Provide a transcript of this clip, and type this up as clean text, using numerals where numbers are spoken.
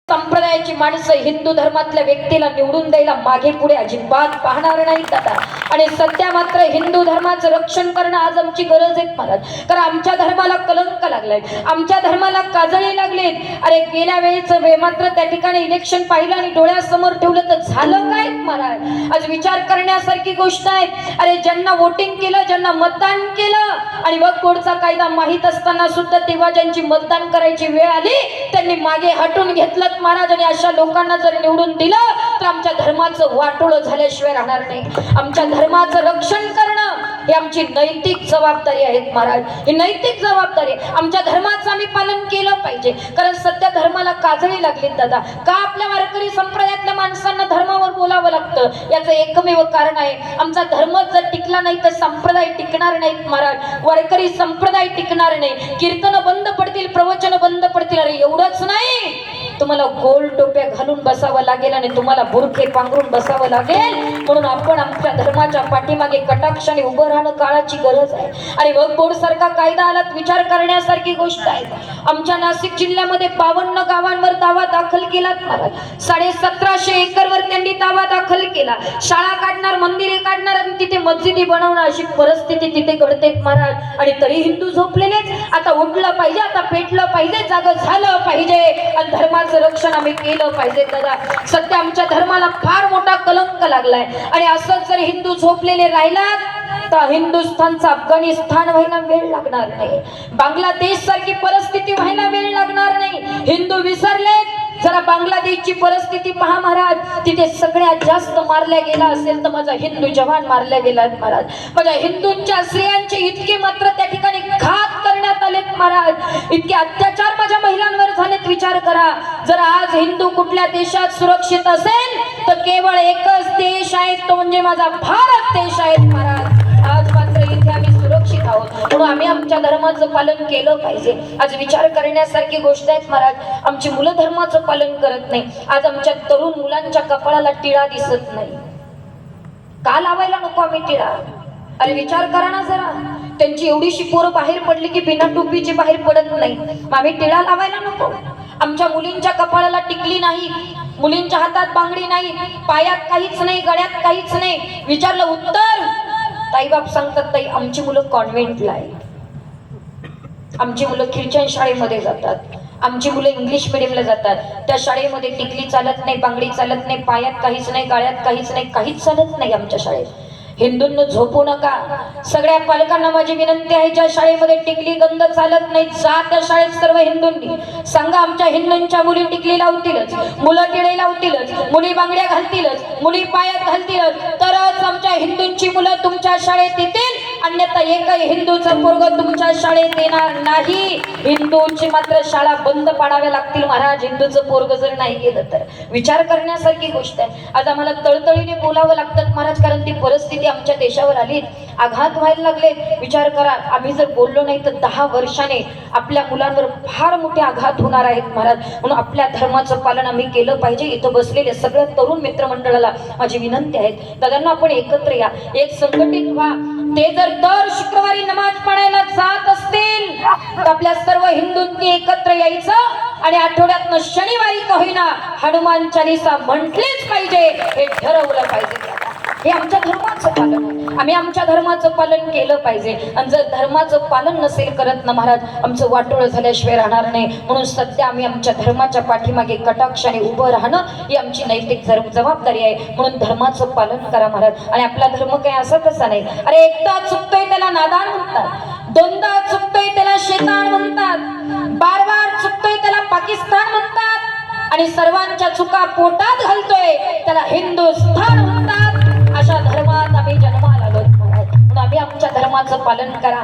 संप्रदायाची माणसं हिंदू धर्मातल्या व्यक्तीला निवडून द्यायला मागे पुढे अजिबात पाहणार नाहीत आता। आणि सध्या मात्र हिंदू धर्माचं रक्षण करणं आज आमची गरज आहे महाराज, कारण आमच्या धर्माला कलंक लागलाय, आमच्या धर्माला काजळी लागलीत। अरे गेल्या वेळेचं मात्र त्या ठिकाणी इलेक्शन पाहिलं आणि डोळ्यासमोर ठेवलं तर झालं काय महाराज? आज विचार करण्यासारखी गोष्ट आहे। अरे ज्यांना वोटिंग केलं, ज्यांना मतदान केलं आणि वक्फ बोर्डचा कायदा माहीत असताना सुद्धा तेव्हा ज्यांची मतदान करायची वेळ आली त्यांनी मागे हटून घेतलं महाराज। आणि अशा लोकांना जर निवडून दिलं तर आमच्या धर्माचं वाटोळं झाल्याशिवाय राहणार नाही। आमच्या धर्माचं रक्षण करणं ही आमची नैतिक जबाबदारी आहे महाराज, ही नैतिक जबाबदारी। आमच्या धर्माचं आम्ही पालन केलं पाहिजे, कारण सध्या धर्माला काजळी लागली दादा। का आपल्या वारकरी संप्रदायातल्या माणसांना धर्मावर बोलावं लागतं? याचं एकमेव कारण आहे, आमचा धर्म जर टिकला नाही तर संप्रदाय टिकणार नाहीत महाराज, वारकरी संप्रदाय टिकणार नाही। कीर्तन बंद पडतील, प्रवचन बंद पडतील। अरे एवढंच नाही, तुम्हाला गोल टोप्या घालून बसावं लागेल आणि तुम्हाला बुरखे पांघरून बसावं लागेल। म्हणून आपण आमच्या धर्माच्या पाठीमागे कटाक्षाने उभं राहणं काळाची गरज आहे। आणि वक्फ बोर्ड सारखा कायदा आला विचार करण्यासारखी गोष्ट आहे। आमच्या नाशिक जिल्ह्यामध्ये 52 गावांवर दावा दाखल केला महाराज, 1750 एकरवर त्यांनी दावा दाखल केला। शाळा काढणार, मंदिरे काढणार आणि तिथे मस्जिदी बनवणार अशी परिस्थिती तिथे घडते महाराज। आणि तरी हिंदू झोपलेलेच, आता उठलं पाहिजे, आता पेटलं पाहिजे, जागं झालं पाहिजे आणि धर्माचं रक्षण आम्ही केलं पाहिजे दादा। सध्या आमच्या धर्माला फार मोठा कलंक लागलाय आणि असंच जर हिंदू झोपलेले राहिलात तर हिंदुस्थानचा अफगाणिस्तान व्हायला वेळ लागणार नाही, बांगलादेश सारखी परिस्थिती व्हायला वेळ लागणार नाही। हिंदू विसरले, जरा बांगलादेशची परिस्थिती पहा महाराज, तिथे सगळ्यात जास्त मारल्या गेला असेल तर माझा हिंदू जवान मारल्या गेला महाराज। माझ्या हिंदूंच्या स्त्रियांचे इतके मात्र त्या ठिकाणी घात करण्यात आलेत महाराज, इतके अत्याचार माझ्या महिलांवर झालेत। विचार करा, जर आज हिंदू कुठल्या देशात सुरक्षित असेल तर केवळ एकच देश आहे, तो म्हणजे माझा भारत देश आहे महाराज। आज मात्र इथे आम्ही सुरक्षित आहोत, म्हणून आम्ही आमच्या धर्माचं पालन केलं पाहिजे। आज विचार करण्यासारखी गोष्ट आहे महाराज, आमची मुलं धर्माचं पालन करत नाही। आज आमच्या तरुण मुलांच्या कपाळाला टिळा दिसत नाही, का लावायला नको आम्ही टिळा? अरे विचार करा ना जरा, त्यांची एवढीशी पोरं बाहेर पडली की बिना टोपीची बाहेर पडत नाही, आम्ही टिळा लावायला नको? आमच्या मुलींच्या कपाळाला टिकली नाही, मुलींच्या हातात बांगडी नाही, पायात काहीच नाही, गळ्यात काहीच नाही। विचारलं उत्तर, ताईबाप सांगतात ताई आमची मुलं कॉन्व्हेंटला आहेत, आमची मुलं ख्रिश्चन शाळेमध्ये जातात, आमची मुलं इंग्लिश मिडियमला जातात, त्या शाळेमध्ये टिकली चालत नाही, बांगडी चालत नाही, पायात काहीच नाही, गळ्यात काहीच नाही, काहीच चालत नाही आमच्या शाळेत। हिंदूंनो झोपू नका, सगळ्या पालकांना माझी विनंती आहे, ज्या शाळेमध्ये टिकली गंध चालत नाही जा त्या शाळेत सर्व हिंदूंनी सांगा आमच्या हिंदूंच्या मुली टिकली लावतीलच, मुलं टिळे लावतीलच, मुली बांगड्या घालतीलच, मुली पायात घालतीलच, तरच आमच्या हिंदूंची मुलं तुमच्या शाळेत येतील, अन्यथा एकही हिंदूचं पोरगं तुमच्या शाळेत येणार नाही। हिंदूंची मात्र शाळा बंद पाडाव्या लागतील महाराज, हिंदूचं पोरगं जर नाही गेलं तर। विचार करण्यासारखी गोष्ट आहे। आज आम्हाला तळतळीने बोलावं लागतं महाराज, कारण ती परिस्थिती आमच्या देशावर आली, आघात व्हायला लागले। विचार करा, आम्ही जर बोललो नाही तर 10 वर्षाने आपल्या मुलांवर फार मोठे आघात होणार आहेत महाराज। म्हणून आपल्या धर्माचं पालन आम्ही केलं पाहिजे। इथं बसलेल्या सगळ्या तरुण मित्रमंडळाला माझी विनंती आहे, दादांना आपण एकत्र या, एक संघटित व्हा। ते जर दर शुक्रवारी नमाज पढायला जात असतील तर आपल्या सर्व हिंदूंनी एकत्र यायचं आणि आठवड्यातनं शनिवारी का होईना हनुमान चालीसा म्हटलीच पाहिजे, हे ठरवलं पाहिजे। हे आमच्या धर्माचं पालन आहे, आम्ही आमच्या धर्माचं पालन केलं पाहिजे। आणि जर धर्माचं पालन नसेल करत ना महाराज, आमचं वाटोळं झाल्याशिवाय राहणार नाही। म्हणून सध्या आम्ही आमच्या धर्माच्या पाठीमागे कटाक्षाने उभं राहणं ही आमची नैतिक जबाबदारी आहे। म्हणून धर्माचं पालन करा महाराज। आणि आपला धर्म काही असा तसा नाही, अरे एकदा चुकतोय त्याला नादान म्हणतात, दोनदा चुकतोय त्याला शैतान म्हणतात, बार चुकतोय त्याला पाकिस्तान म्हणतात, आणि सर्वांच्या चुका पोटात घालतोय त्याला हिंदुस्थान म्हणतात। अशा धर्मात आम्ही जन्माला आलो महाराज, म्हणून आम्ही आमच्या धर्माचं पालन करा।